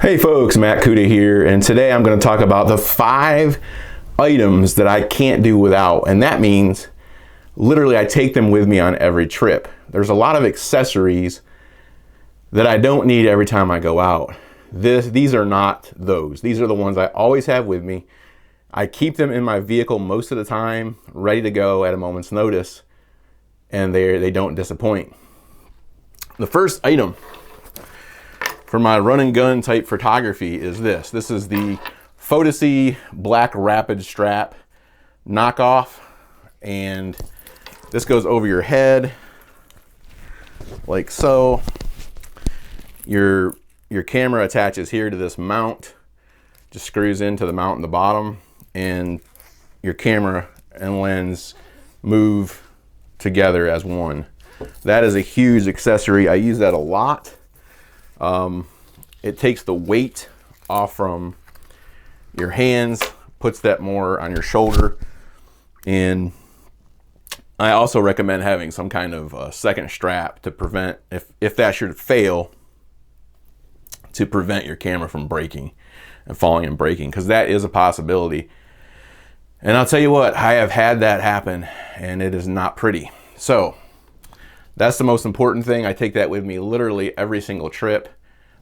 Hey folks, Matt Cuda here, and today I'm going to talk about the 5 items that I can't do without, and that means literally I take them with me on every trip. There's a lot of accessories that I don't need every time I go out. These are not those. These are the ones I always have with me. I keep them in my vehicle most of the time, ready to go at a moment's notice, and they don't disappoint. The first item for my run and gun type photography is this. This is the Photocy Black Rapid Strap knockoff, and this goes over your head like so. Your camera attaches here to this mount, just screws into the mount in the bottom, and your camera and lens move together as one. That is a huge accessory. I use that a lot. It takes the weight off from your hands, puts that more on your shoulder, and I also recommend having some kind of second strap to prevent, if that should fail, to prevent your camera from breaking and falling and breaking, because that is a possibility. And I'll tell you what, I have had that happen, and it is not pretty. So that's the most important thing. I take that with me literally every single trip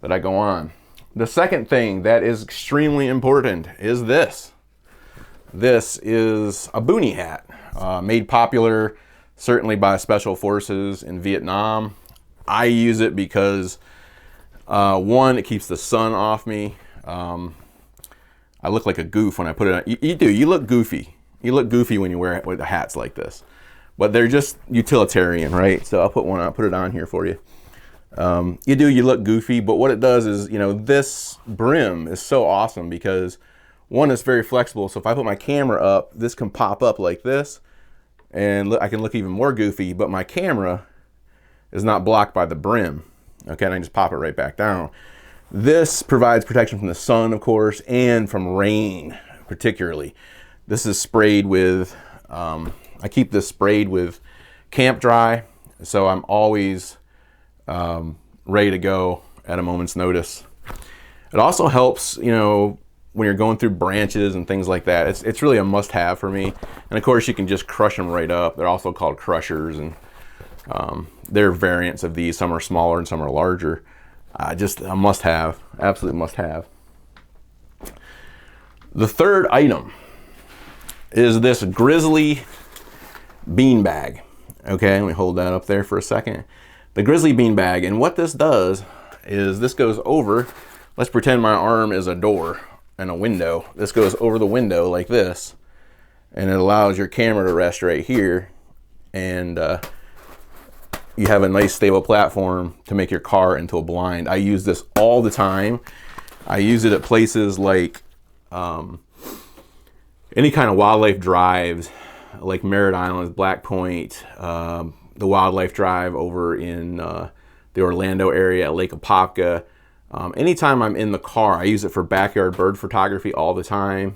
that I go on. The second thing that is extremely important is this. This is a boonie hat, made popular certainly by special forces in Vietnam. I use it because one, it keeps the sun off me. I look like a goof when I put it on. You look goofy. You look goofy when you wear with hats like this. But they're just utilitarian, right? So I'll put it on here for you. You look goofy, but what it does is, this brim is so awesome because one, it's very flexible. So if I put my camera up, this can pop up like this, and I can look even more goofy, but my camera is not blocked by the brim. Okay, and I just pop it right back down. This provides protection from the sun, of course, and from rain, particularly. This is sprayed with, I keep this sprayed with Camp Dry, so I'm always ready to go at a moment's notice. It also helps, when you're going through branches and things like that. It's really a must-have for me. And of course, you can just crush them right up. They're also called crushers, and they're variants of these. Some are smaller and some are larger. Just a must-have, absolute must-have. The third item is this Grizzly bean bag. Okay, let me hold that up there for a second. The Grizzly bean bag, and what this does is this goes over, let's pretend my arm is a door and a window. This goes over the window like this, and it allows your camera to rest right here, and you have a nice stable platform to make your car into a blind. I use this all the time. I use it at places like any kind of wildlife drives, like Merritt Islands, Black Point, the wildlife drive over in the Orlando area at Lake Apopka. Anytime I'm in the car, I use it for backyard bird photography all the time.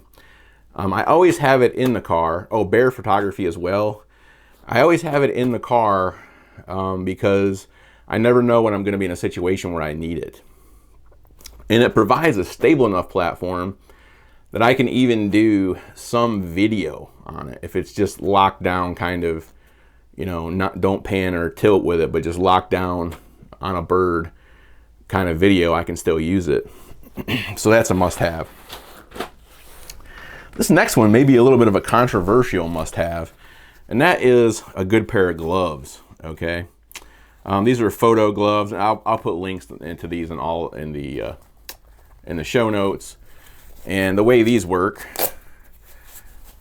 I always have it in the car. Oh, bear photography as well. I always have it in the car because I never know when I'm going to be in a situation where I need it. And it provides a stable enough platform that I can even do some video on it. If it's just locked down kind of, don't pan or tilt with it, but just locked down on a bird kind of video, I can still use it. So that's a must-have. This next one may be a little bit of a controversial must-have, and that is a good pair of gloves. Okay, these are photo gloves. I'll put links into these in the show notes. And the way these work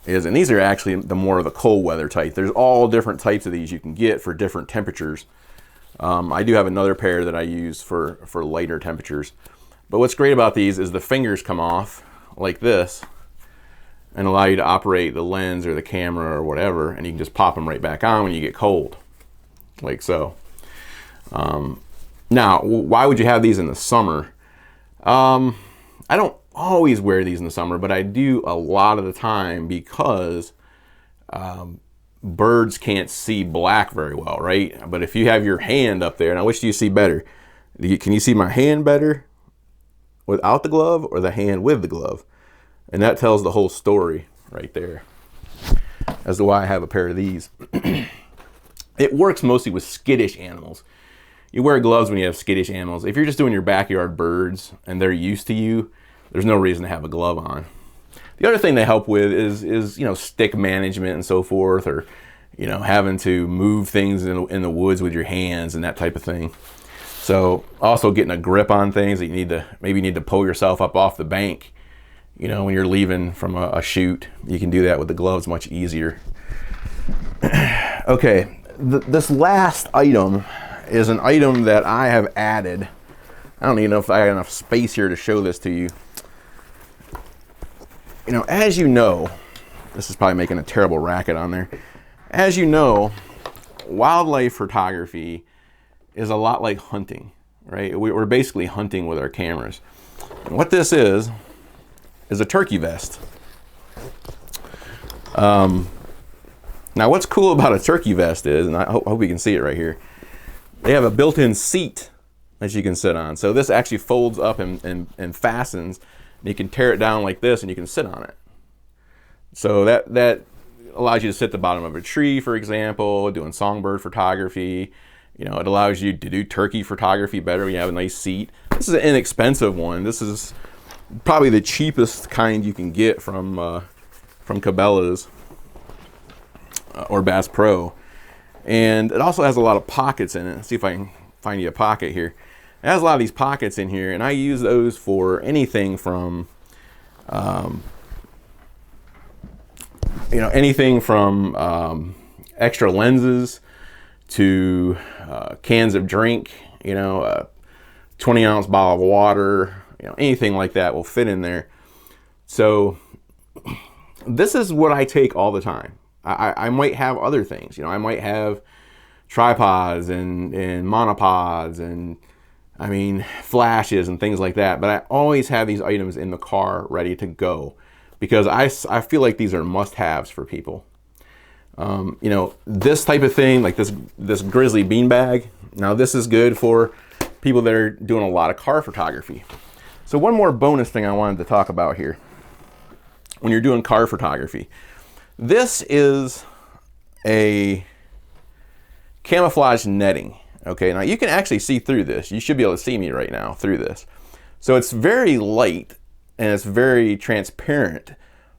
is, and these are actually the more of the cold weather type. There's all different types of these you can get for different temperatures. I do have another pair that I use for lighter temperatures. But what's great about these is the fingers come off like this and allow you to operate the lens or the camera or whatever, and you can just pop them right back on when you get cold, like so. Now, why would you have these in the summer? I don't always wear these in the summer, but I do a lot of the time because birds can't see black very well, right? But if you have your hand up there, and which do you see better? Can you see my hand better? without the glove or the hand with the glove. And that tells the whole story right there as to why I have a pair of these. It works mostly with skittish animals. You wear gloves when you have skittish animals. If you're just doing your backyard birds and they're used to you, there's no reason to have a glove on. The other thing they help with is you know, stick management and so forth, or you know, having to move things in the woods with your hands and that type of thing. So also getting a grip on things that maybe you need to pull yourself up off the bank. You know, when you're leaving from a shoot, you can do that with the gloves much easier. Okay, this last item is an item that I have added. I don't even know if I have enough space here to show this to you. You know, as you know, this is probably making a terrible racket on there. As you know, wildlife photography is a lot like hunting, right? We're basically hunting with our cameras. And what this is a turkey vest. Now what's cool about a turkey vest is, and I hope you can see it right here, they have a built-in seat that you can sit on. So this actually folds up and fastens, and you can tear it down like this and you can sit on it. So that allows you to sit at the bottom of a tree, for example, doing songbird photography. You know, it allows you to do turkey photography better when you have a nice seat. This is an inexpensive one. This is probably the cheapest kind you can get from Cabela's or Bass Pro. And it also has a lot of pockets in it. Let's see if I can find you a pocket here. It has a lot of these pockets in here, and I use those for anything from extra lenses to cans of drink, you know, a 20-ounce bottle of water, you know, anything like that will fit in there. So this is what I take all the time. I might have other things, you know, I might have tripods and monopods and I mean flashes and things like that, but I always have these items in the car ready to go because I feel like these are must-haves for people. You know, this type of thing, like this Grizzly beanbag, now this is good for people that are doing a lot of car photography. So one more bonus thing I wanted to talk about here. When you're doing car photography, this is a camouflage netting. Okay, now you can actually see through this. You should be able to see me right now through this. So it's very light and it's very transparent,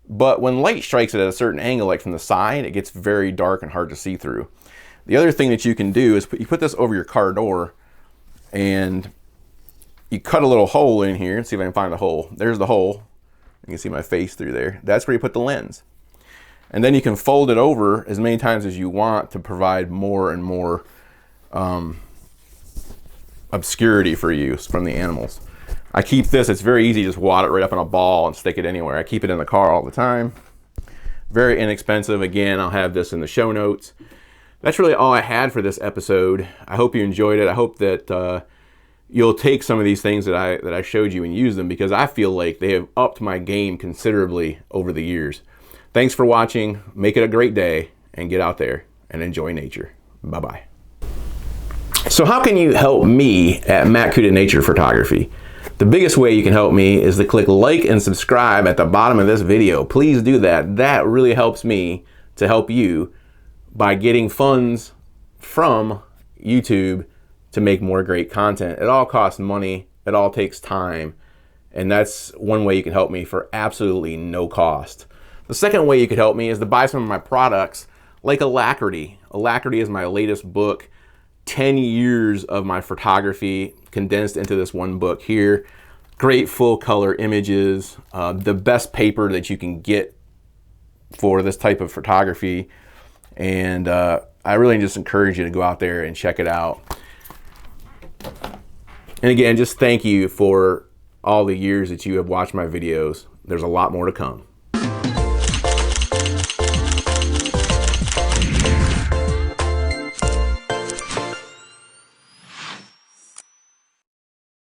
but when light strikes it at a certain angle, like from the side, it gets very dark and hard to see through. The other thing that you can do is you put this over your car door and you cut a little hole in here. Let's see if I can find the hole. There's the hole. You can see my face through there. That's where you put the lens. And then you can fold it over as many times as you want to provide more and more obscurity for use from the animals. I keep this, it's very easy to just wad it right up in a ball and stick it anywhere. I keep it in the car all the time. Very inexpensive. Again, I'll have this in the show notes. That's really all I had for this episode. I hope you enjoyed it. I hope that you'll take some of these things that I showed you and use them, because I feel like they have upped my game considerably over the years. Thanks for watching. Make it a great day and get out there and enjoy nature. Bye-bye. So how can you help me at Matt Cuda Nature Photography? The biggest way you can help me is to click like and subscribe at the bottom of this video. Please do that. That really helps me to help you by getting funds from YouTube to make more great content. It all costs money. It all takes time. And that's one way you can help me for absolutely no cost. The second way you could help me is to buy some of my products, like Alacrity. Alacrity is my latest book. 10 years of my photography condensed into this one book here. Great full color images, the best paper that you can get for this type of photography. And I really just encourage you to go out there and check it out. And again, just thank you for all the years that you have watched my videos. There's a lot more to come.